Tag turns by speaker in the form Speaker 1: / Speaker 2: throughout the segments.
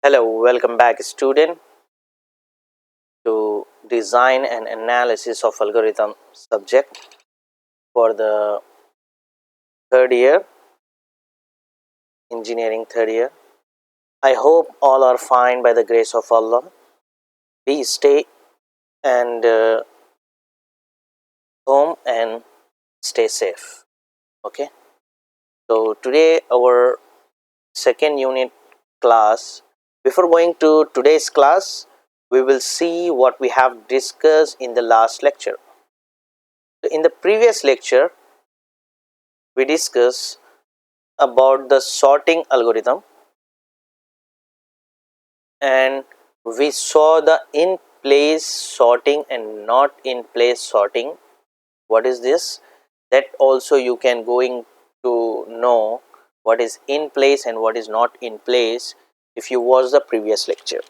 Speaker 1: Hello, welcome back student to design and analysis of algorithm subject for the third year, engineering third year. I hope all are fine by the grace of Allah. Please stay and home and stay safe. Okay. So today our second unit class. Before going to today's class, we will see what we have discussed in the last lecture. In the previous lecture, we discussed about the sorting algorithm and we saw the in place sorting and not in place sorting. What is this? That also you can going to know what is in place and what is not in place if you watch the previous lecture.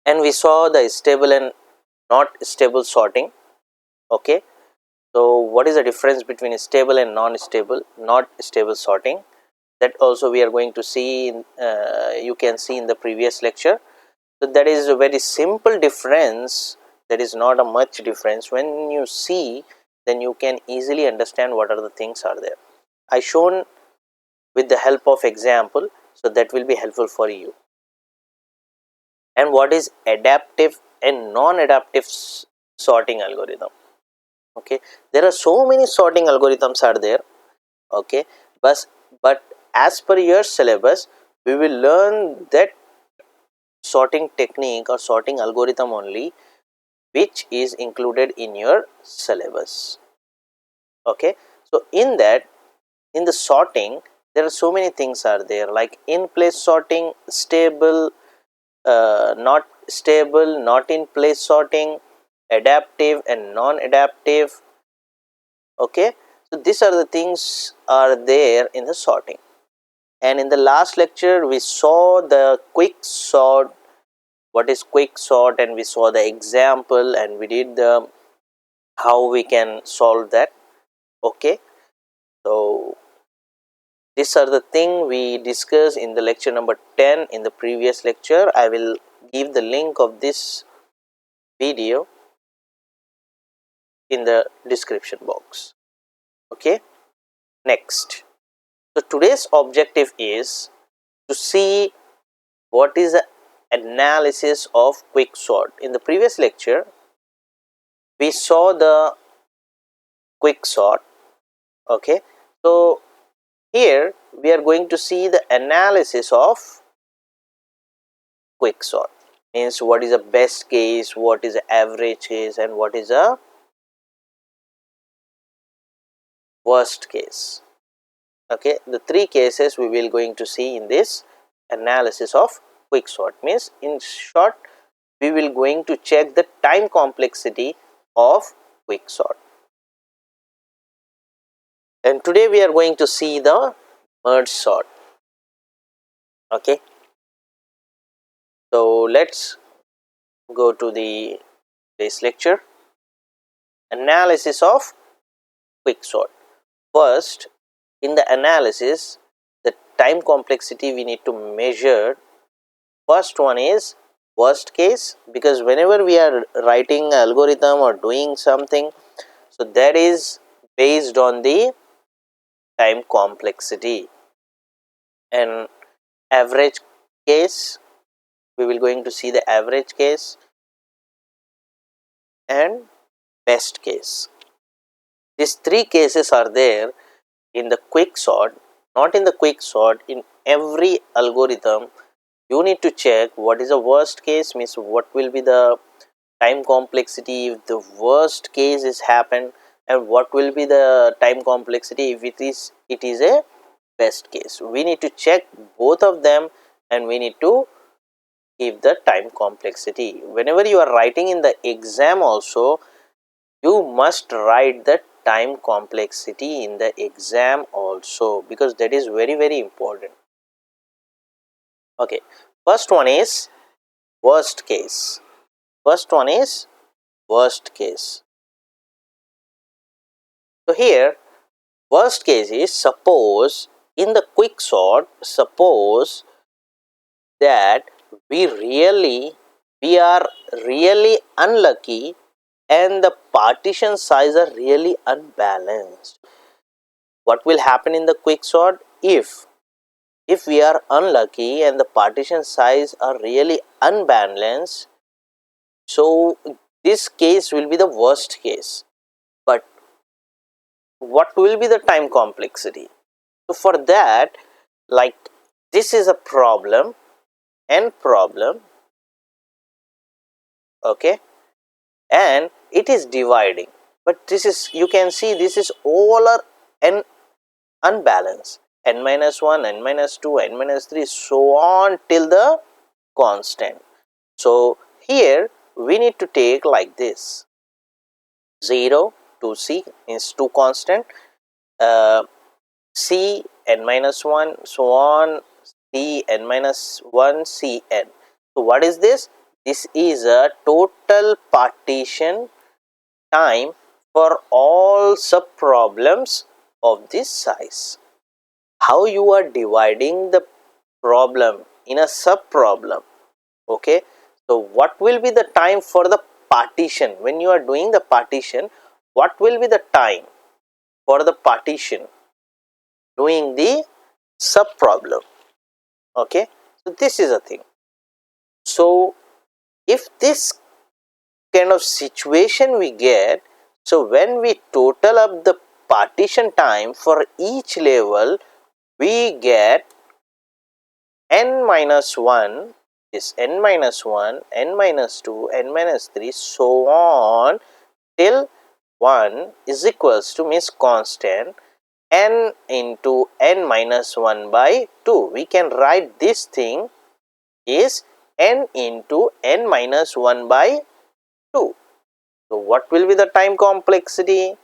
Speaker 1: And we saw the stable and not stable sorting. Okay, so what is the difference between stable and non-stable, not stable sorting? That also we are going to see in, you can see in the previous lecture. So that is a very simple difference, that is not a much difference. When you see, then you can easily understand what are the things are there. I shown with the help of example, so that will be helpful for you. And what is adaptive and non-adaptive sorting algorithm? Okay, there are so many sorting algorithms are there. Okay, but as per your syllabus we will learn that sorting technique or sorting algorithm only which is included in your syllabus. Okay, so in that, in the sorting there are so many things are there, like in place sorting, stable, not stable, not in place sorting, adaptive and non adaptive. Okay, so these are the things are there in the sorting. And in the last lecture we saw the quick sort, what is quick sort, and we saw the example and we did the how we can solve that. Okay, so these are the thing we discussed in the lecture number 10 in the previous lecture. I will give the link of this video in the description box. Okay, next, so today's objective is to see what is the analysis of quick sort. In the previous lecture we saw the quick sort. Okay, so here we are going to see the analysis of quick sort, means what is a best case, what is a average case, and what is a worst case. Okay, the three cases we will going to see in this analysis of quick sort. Means in short, we will going to check the time complexity of quick sort. And today we are going to see the merge sort. Okay, so let's go to the this lecture, analysis of quick sort. First, in the analysis, the time complexity we need to measure. First one is worst case, because whenever we are writing an algorithm or doing something, so that is based on the time complexity. And average case, we will going to see the average case and best case. These three cases are there in the quick sort. Not in the quick sort, in every algorithm you need to check what is the worst case, means what will be the time complexity if the worst case is happened, and what will be the time complexity if it is a best case. We need to check both of them and we need to give the time complexity. Whenever you are writing in the exam also, you must write the time complexity in the exam also, because that is very important. Okay, first one is worst case. First one is worst case. So here worst case is, suppose in the quick sort, suppose that we are really unlucky and the partition size are really unbalanced. What will happen in the quicksort? If we are unlucky and the partition size are really unbalanced, so this case will be the worst case. But what will be the time complexity? So for that, like, this is a problem, n problem, okay, and it is dividing, but this is, you can see, this is all are n unbalanced, n minus 1, n minus 2, n minus 3, so on till the constant. So here we need to take like this: 0 to c is 2 constant, uh, c n minus 1, so on, c n minus 1, c n. So what is this? This is a total partition time for all sub problems of this size. How you are dividing the problem in a sub problem? Okay, so what will be the time for the partition when you are doing the partition? What will be the time for the partition doing the sub problem? Okay, so this is a thing. So if this kind of situation we get, so when we total up the partition time for each level, we get n minus 1 is n minus 1, n minus 2, n minus 3, so on till 1 is equals to, means constant, n into n minus 1 by 2. We can write this thing is n into n minus 1 by 2. So what will be the time complexity?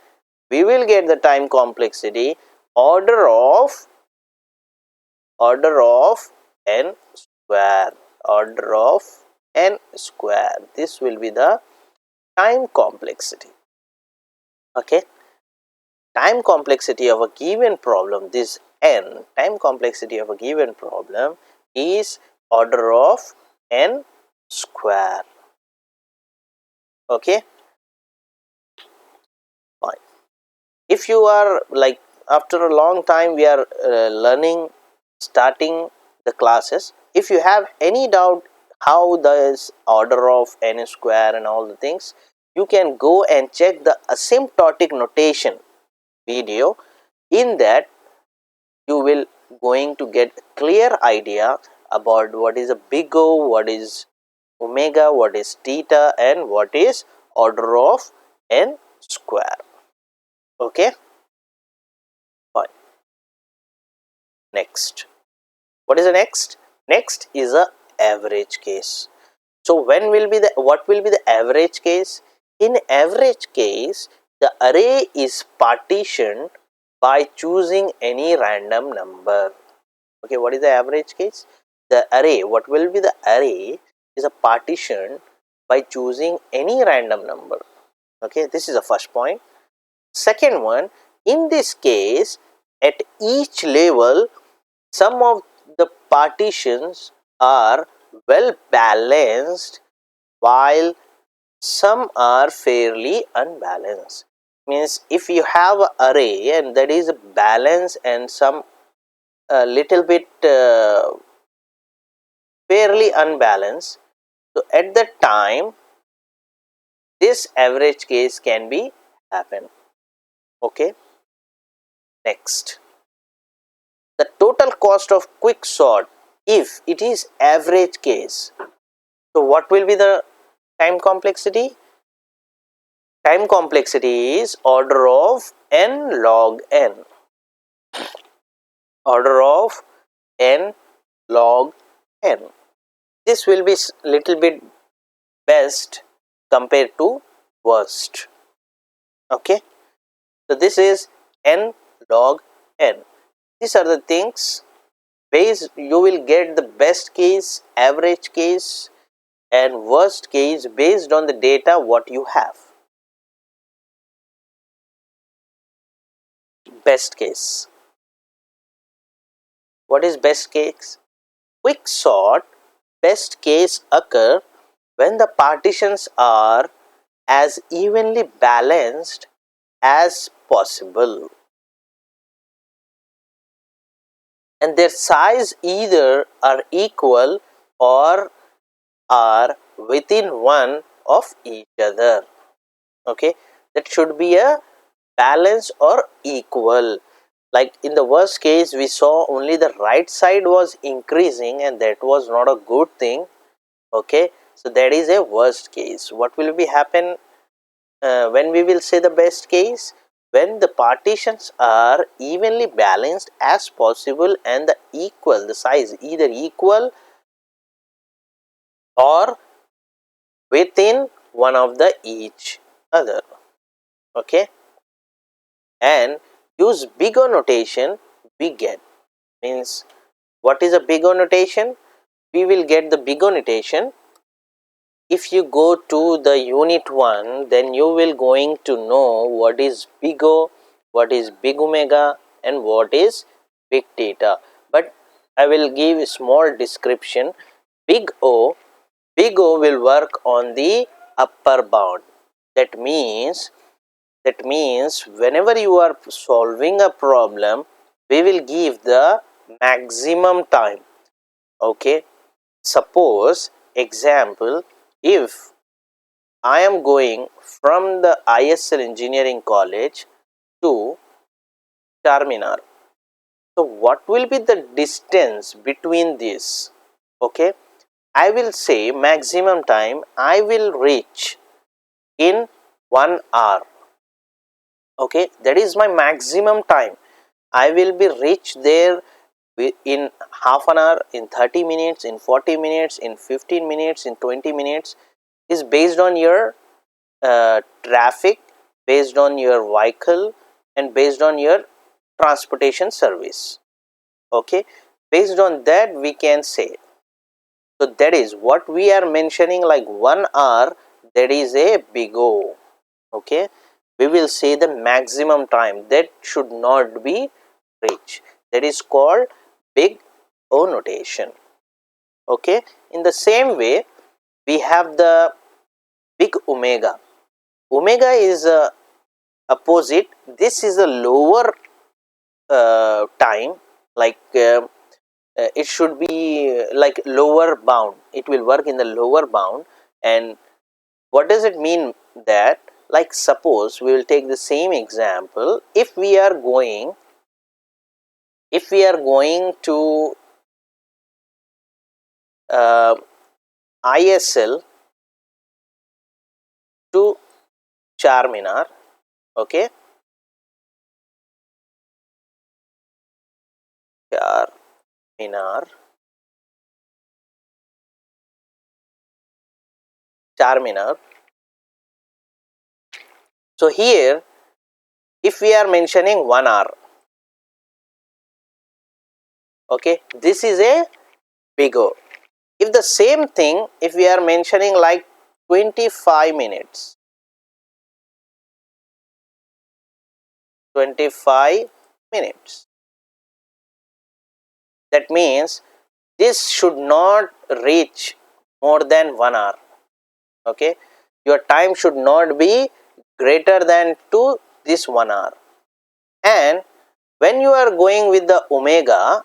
Speaker 1: We will get the time complexity order of n square, order of n square. This will be the time complexity. Okay, time complexity of a given problem, this n, time complexity of a given problem is order of n square. Okay, fine. If you are like, after a long time we are learning, starting the classes, if you have any doubt how this order of n square and all the things, you can go and check the asymptotic notation video. In that you will going to get a clear idea about what is a big O, what is omega, what is theta, and what is order of n square. Okay, fine. Next, what is the next? Next is a average case. So when will be the, what will be the average case? In average case, the array is partitioned by choosing any random number. Okay, what is the average case? The array, what will be the array is a partition by choosing any random number. Okay, this is the first point. Second one, in this case, at each level, some of the partitions are well balanced while some are fairly unbalanced. Means if you have an array and that is balanced and some a little bit fairly unbalanced, so at that time this average case can be happen. Okay, next, the total cost of quick sort if it is average case, so what will be the time complexity? Time complexity is order of n log n, order of n log n. This will be little bit best compared to worst. Okay, so this is n log n. These are the things based, you will get the best case, average case, and worst case based on the data what you have. Best case, what is best case? Quick sort best case occur when the partitions are as evenly balanced as possible and their size either are equal or are within one of each other. Okay, that should be a balance or equal. Like in the worst case, we saw only the right side was increasing and that was not a good thing. Okay, so that is a worst case. What will be happen when we will say the best case? When the partitions are evenly balanced as possible and the size either equal or within one of the each other. Okay, and use big O notation. We get means what is a big O notation? We will get the big O notation. If you go to the unit 1, then you will going to know what is big O, what is big omega and what is big theta. But I will give a small description. Big O will work on the upper bound. That means whenever you are solving a problem, we will give the maximum time. Okay, suppose example, if I am going from the ISL engineering college to Charminar, so what will be the distance between this? Okay, I will say maximum time I will reach in 1 hour. Okay, that is my maximum time. I will be reached there in half an hour, in 30 minutes, in 40 minutes, in 15 minutes, in 20 minutes, is based on your traffic, based on your vehicle and based on your transportation service. Okay, based on that we can say. So that is what we are mentioning, like 1 hour, that is a big O. Okay, we will say the maximum time that should not be reached, that is called big O notation. Okay, in the same way we have the big omega. Omega is a opposite. This is a lower time, like it should be like lower bound. It will work in the lower bound. And what does it mean? That, like, suppose we will take the same example. If we are going to uh, ISL to Charminar. Okay, Charminar, Charminar. So here, if we are mentioning 1 hour, okay, this is a big O. If the same thing, if we are mentioning like 25 minutes, 25 minutes, that means this should not reach more than 1 hour. Okay, your time should not be greater than to this 1 hour. And when you are going with the omega,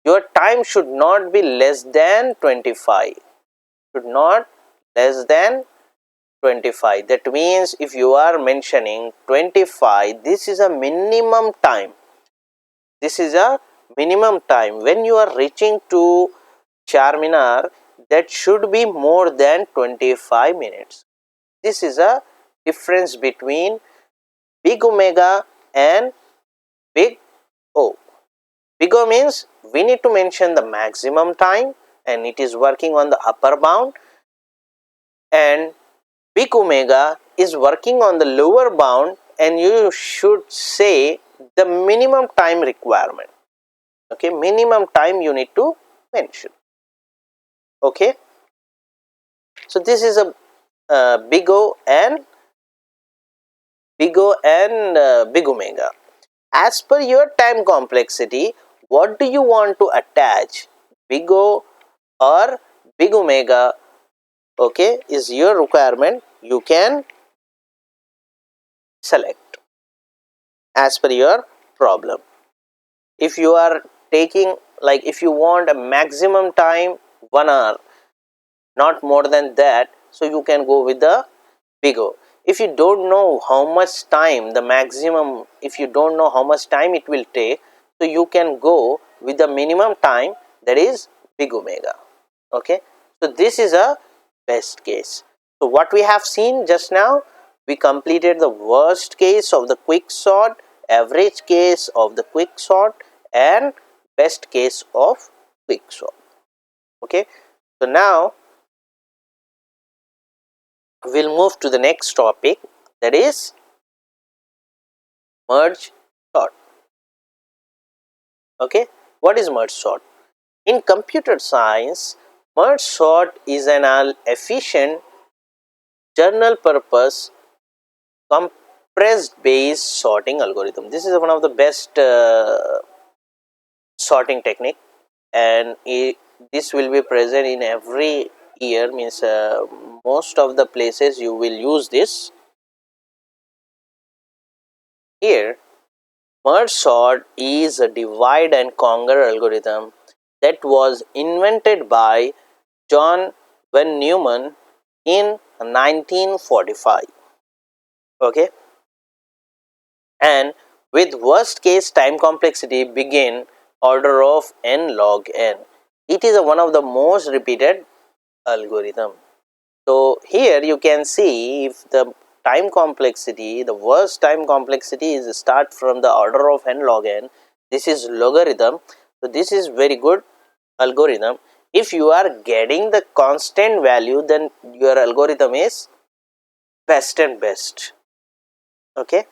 Speaker 1: your time should not be less than 25, should not less than 25. That means if you are mentioning 25, this is a minimum time. This is a minimum time. When you are reaching to Charminar, that should be more than 25 minutes. This is a difference between big omega and big O. Big O means we need to mention the maximum time and it is working on the upper bound, and big omega is working on the lower bound and you should say the minimum time requirement. Okay, minimum time you need to mention. Okay, so this is a big O and big omega. As per your time complexity, what do you want to attach? big O or big omega, okay, is your requirement, you can select as per your problem. If you are taking, like if you want a maximum time 1 hour, not more than that, so you can go with the big O. If you don't know how much time the maximum, if you don't know how much time it will take, so you can go with the minimum time, that is big omega. Okay, so this is a best case. So what we have seen just now, we completed the worst case of the quick sort, average case of the quick sort, and best case of quick sort. Okay, so now we'll move to the next topic, that is merge sort. Okay, what is merge sort? In computer science, merge sort is an efficient general purpose compressed based sorting algorithm. This is one of the best sorting technique, and this will be present in every year, means most of the places you will use this. Here, merge sort is a divide and conquer algorithm that was invented by John von Neumann in 1945. Okay, and with worst case time complexity begin order of n log n. It is one of the most repeated algorithm. So here you can see if the time complexity, the worst time complexity is start from the order of n log n, this is logarithm. So this is very good algorithm. If you are getting the constant value, then your algorithm is best and best. Okay,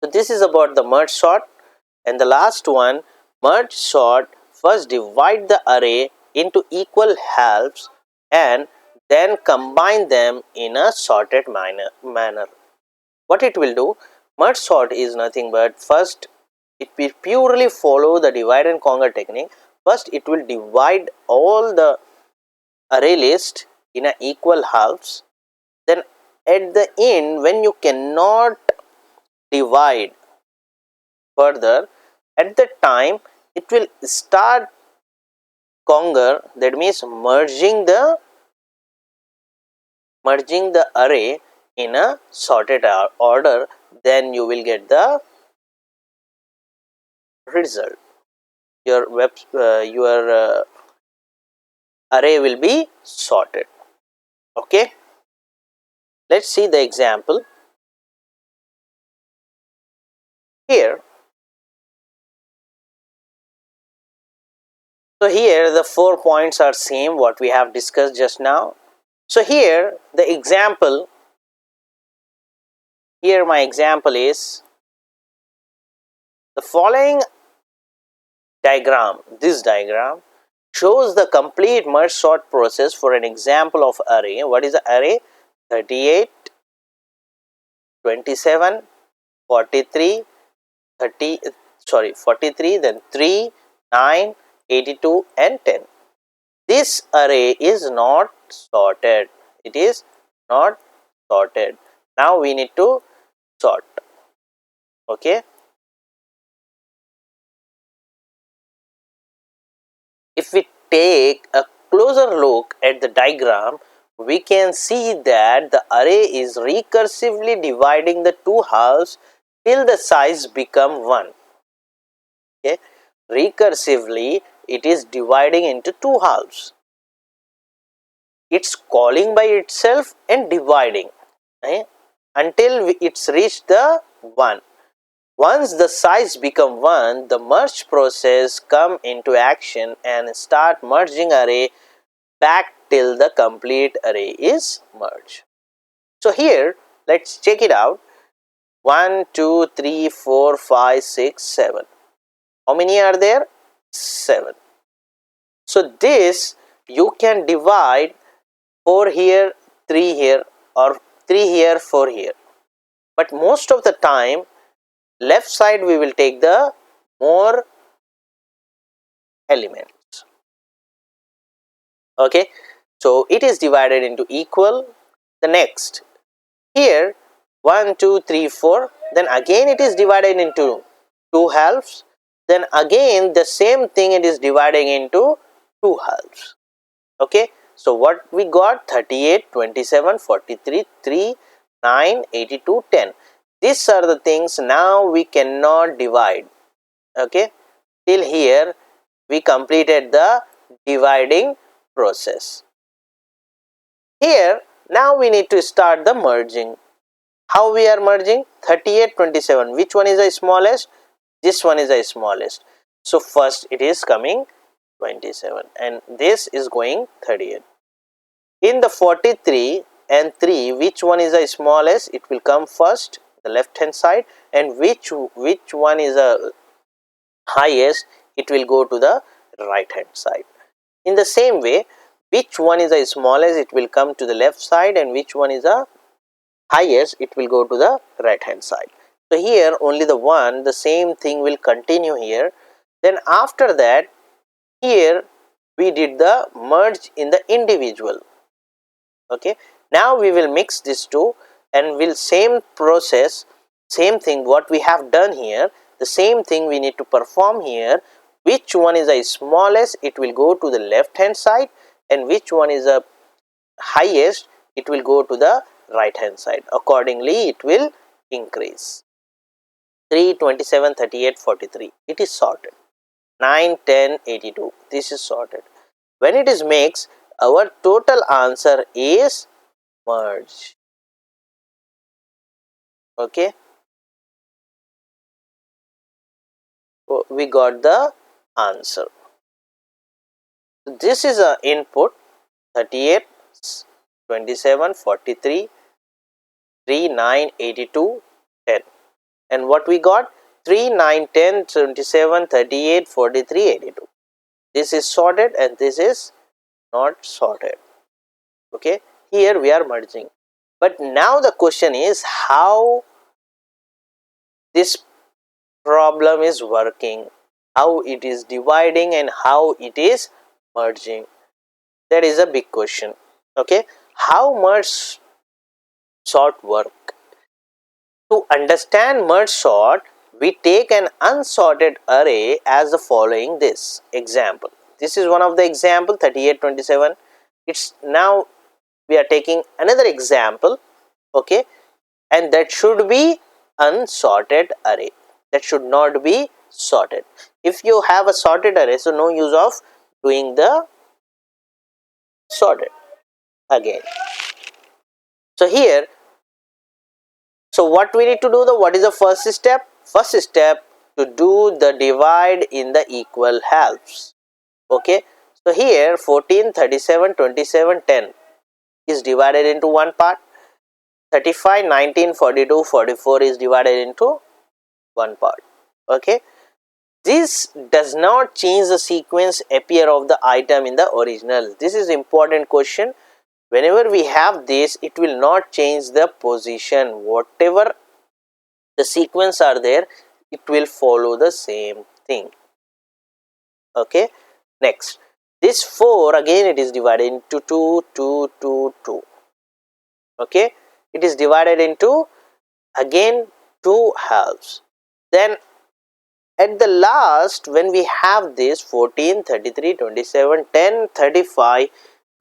Speaker 1: so this is about the merge sort. And the last one, merge sort first divide the array into equal halves and then combine them in a sorted manner. What it will do, merge sort is nothing but first it will purely follow the divide and conquer technique. First it will divide all the array list in a equal halves, then at the end when you cannot divide further, at the time it will start conquer, that means merging the array in a sorted order, then you will get the result. Your array will be sorted. Okay, let's see the example here. So here the 4 points are same what we have discussed just now. So here the example, here my example is the following diagram. This diagram shows the complete merge sort process for an example of array. What is the array? 38, 27, 43, 30, sorry 43, then 3, 9, 82 and 10. This array is not sorted. It is not sorted. Now we need to sort. Okay. If we take a closer look at the diagram, we can see that the array is recursively dividing the two halves till the size become 1. Okay. Recursively it is dividing into two halves. It's calling by itself and dividing, okay, until it's reached the 1. Once the size become 1, the merge process come into action and start merging array back till the complete array is merged. So here let's check it out. 1, 2, 3, 4, 5, 6, 7. How many are there? 7. So this you can divide 4 here, 3 here, or 3 here, 4 here. But most of the time left side we will take the more elements. Okay, so it is divided into equal. The next, here 1 2 3 4, then again it is divided into 2 halves, then again the same thing it is dividing into 2 halves. Okay, so what we got? 38, 27, 43, 3, 9, 82, 10. These are the things now we cannot divide. Okay, till here we completed the dividing process. Here now we need to start the merging. How we are merging? 38, 27. Which one is the smallest? This one is the smallest. So first it is coming 27 and this is going 38. In the 43 and 3, which one is the smallest? It will come first, the left hand side, and which one is the highest? It will go to the right hand side. In the same way, which one is the smallest? It will come to the left side, and which one is the highest? It will go to the right hand side. So here only the same thing will continue here. Then after that, here we did the merge in the individual. Okay, now we will mix these two and will same process, same thing what we have done here, the same thing we need to perform here. Which one is the smallest? It will go to the left hand side, and which one is the highest? It will go to the right hand side. Accordingly it will increase. 3, 27, 38, 43, it is sorted. 9, 10, 82, this is sorted. When it is mixed, our total answer is merge. Okay, so we got the answer. So this is a input: 38, 27, 43, 3, 9, 82, 10. And what we got? 3, 9, 10, 27, 38, 43, 82. This is sorted and this is not sorted. Okay, here we are merging. But now the question is how this problem is working, how it is dividing and how it is merging. That is a big question. Okay, how merge sort work? To understand merge sort, we take an unsorted array as the following this example. This is one of the example 38, 27. It's now we are taking another example. Okay, and that should be unsorted array. That should not be sorted. If you have a sorted array, so no use of doing the sorted again. So here, so what we need to do, what is the first step? First step, to do the divide in the equal halves. Okay, so here 14, 37, 27, 10 is divided into one part. 35, 19, 42, 44 is divided into one part. Okay, this does not change the sequence appear of the item in the original. This is important question. Whenever we have this, it will not change the position. Whatever the sequence are there, it will follow the same thing. Okay, next, this 4 again it is divided into 2, 2, 2, 2. Okay, it is divided into again 2 halves. Then at the last, when we have this 14, 33, 27, 10, 35,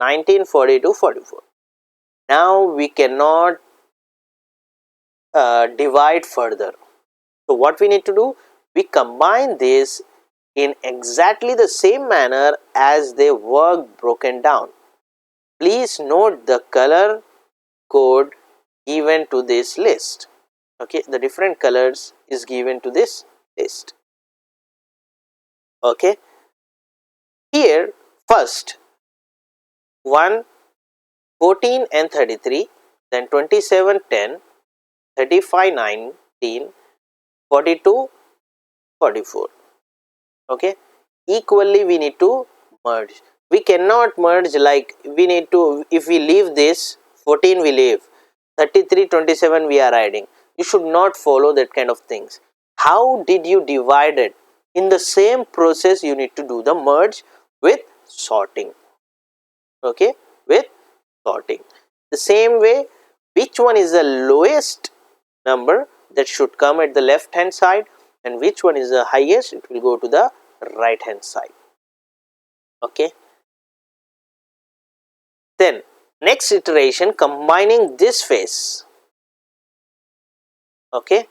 Speaker 1: 19, 42, 44. Now we cannot divide further. So what we need to do? We combine this in exactly the same manner as they were broken down. Please note the color code given to this list. Okay, the different colors is given to this list. Okay, here first 1, 14 and 33, then 27, 10, 35, 19, 42, 44. Okay, equally we need to merge. We cannot merge like we need to, if we leave this 14 we leave, 33, 27 we are adding. You should not follow that kind of things. How did you divide it? In the same process you need to do the merge with sorting. okay, with sorting. The same way, which one is the lowest number, that should come at the left hand side, and which one is the highest, it will go to the right hand side. Okay. Then next iteration, combining this phase, okay,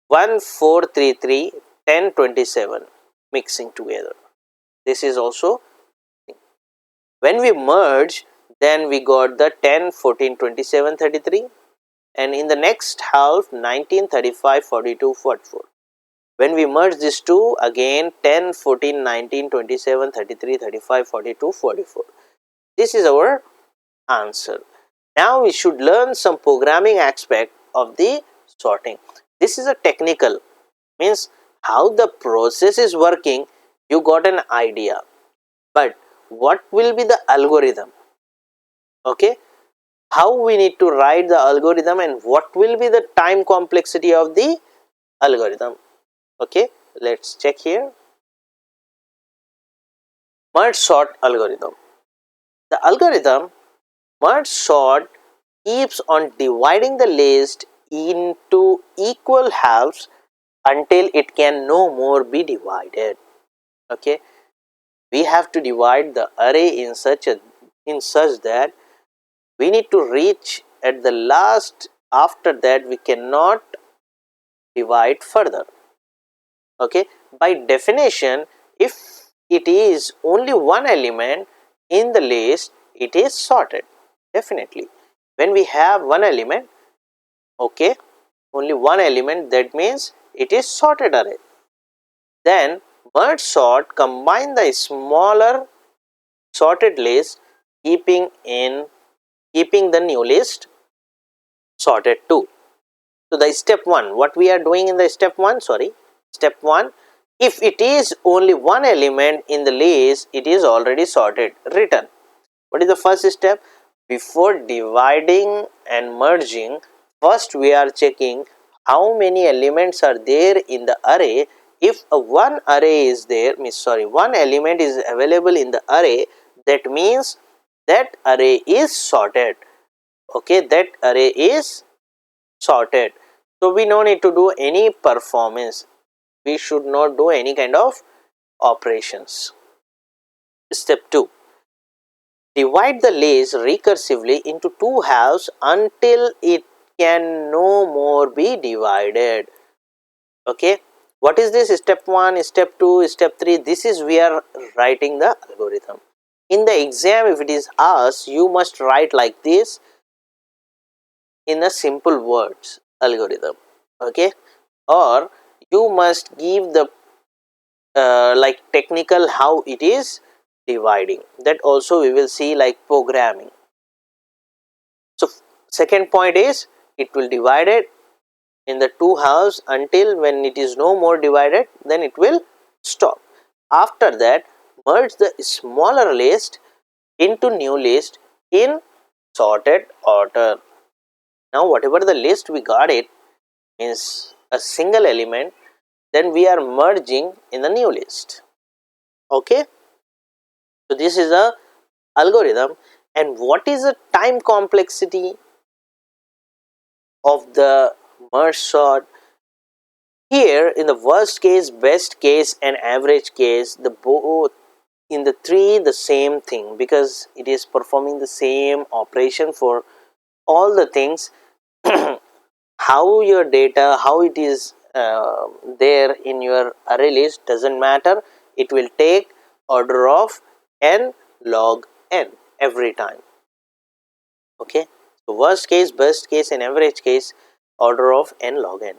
Speaker 1: 1 4 3 3 10 27 mixing together. This is also, when we merge, then we got the 10 14 27 33, and in the next half 19 35 42 44. When we merge these two, again 10 14 19 27 33 35 42 44. This is our answer. Now we should learn some programming aspect of the sorting. This is a technical, means how the process is working, you got an idea, but what will be the algorithm, okay, how we need to write the algorithm, and what will be the time complexity of the algorithm. Okay, let's check here. Merge sort algorithm. The algorithm merge sort keeps on dividing the list into equal halves until it can no more be divided. Okay, we have to divide the array in such that we need to reach at the last, after that we cannot divide further. Okay, by definition, if it is only one element in the list, it is sorted. Definitely, when we have one element, okay, only one element, that means it is sorted array. Then merge sort combine the smaller sorted list, keeping the new list sorted too. So the step 1, what we are doing in the step 1, step 1, if it is only one element in the list, it is already sorted, written. What is the first step? Before dividing and merging, first we are checking how many elements are there in the array. If one array is there, one element is available in the array, that means that array is sorted. Okay, that array is sorted. So we no need to do any performance. We should not do any kind of operations. Step 2. Divide the list recursively into two halves until it can no more be divided. Okay. What is this? Step 1, step 2, step 3. This is we are writing the algorithm. In the exam, if it is asked, you must write like this in a simple words algorithm. Okay. Or you must give the like technical how it is dividing, that also we will see like programming. So second point is, it will divide it in the two halves until when it is no more divided, then it will stop. After that, merge the smaller list into new list in sorted order. Now whatever the list we got, it is a single element, then we are merging in the new list. Okay, so this is a algorithm. And what is the time complexity of the merge sort? Here in the worst case, best case and average case, the both in the three the same thing, because it is performing the same operation for all the things. How your data, how it is there in your array list doesn't matter, it will take order of n log n every time. Okay, so worst case, best case and average case, order of n log n.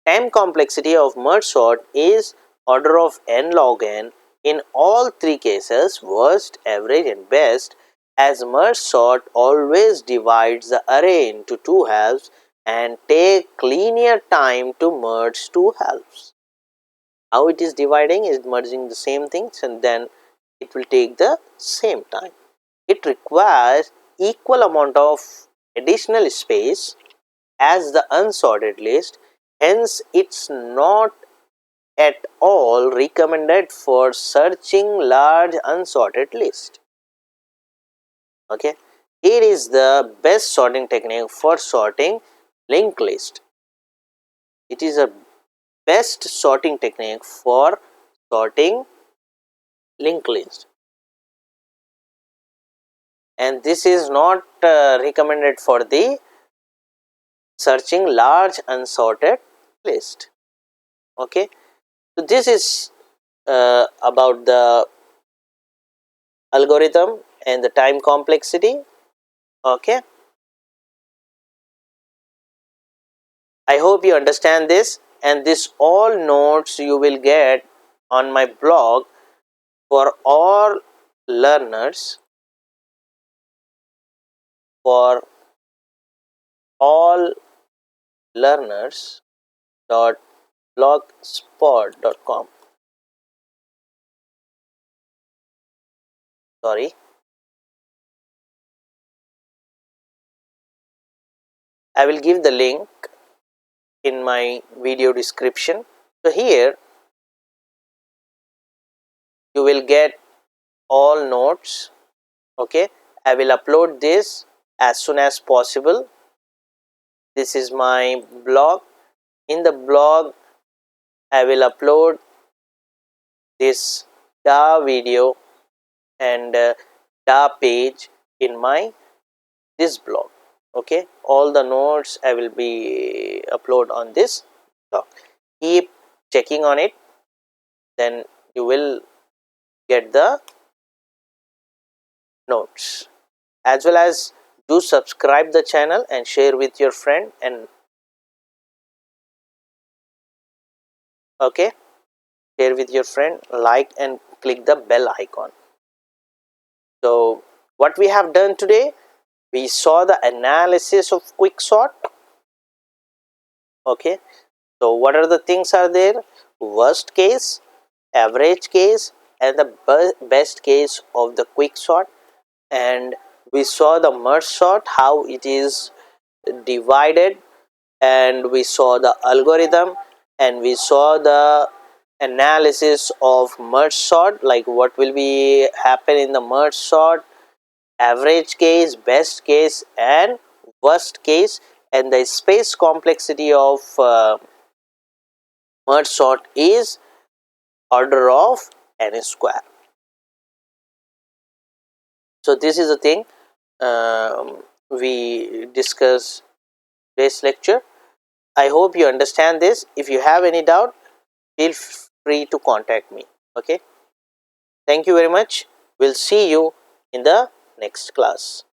Speaker 1: Time complexity of merge sort is order of n log n in all three cases, worst, average and best, as merge sort always divides the array into two halves and take linear time to merge two halves. How it is dividing is merging the same things, and then it will take the same time. It requires equal amount of additional space as the unsorted list, hence it's not at all recommended for searching large unsorted list. Okay, it is the best sorting technique for sorting linked list. It is a best sorting technique for sorting linked list, and this is not recommended for the searching large unsorted list. Okay, so this is about the algorithm and the time complexity. Okay, I hope you understand this, and this all notes you will get on my blog for all learners, for all learners dot blogspot.com. Sorry, I will give the link in my video description. So here you will get all notes. Okay, I will upload this as soon as possible. This is my blog. In the blog I will upload this DAA video and DAA page in my this blog. Okay, all the notes I will be upload on this blog. Keep checking on it, then you will get the notes, as well as do subscribe the channel and share with your friend. And okay, share with your friend, like and click the bell icon. So what we have done today, we saw the analysis of quicksort. Okay, so what are the things are there? Worst case, average case, and the best case of the quicksort. And we saw the merge sort, how it is divided, and we saw the algorithm, and we saw the analysis of merge sort, like what will be happen in the merge sort, average case, best case, and worst case, and the space complexity of merge sort is order of n square. So this is the thing we discuss today's lecture. I hope you understand this. If you have any doubt, feel free to contact me. Okay, thank you very much. We'll see you in the next class.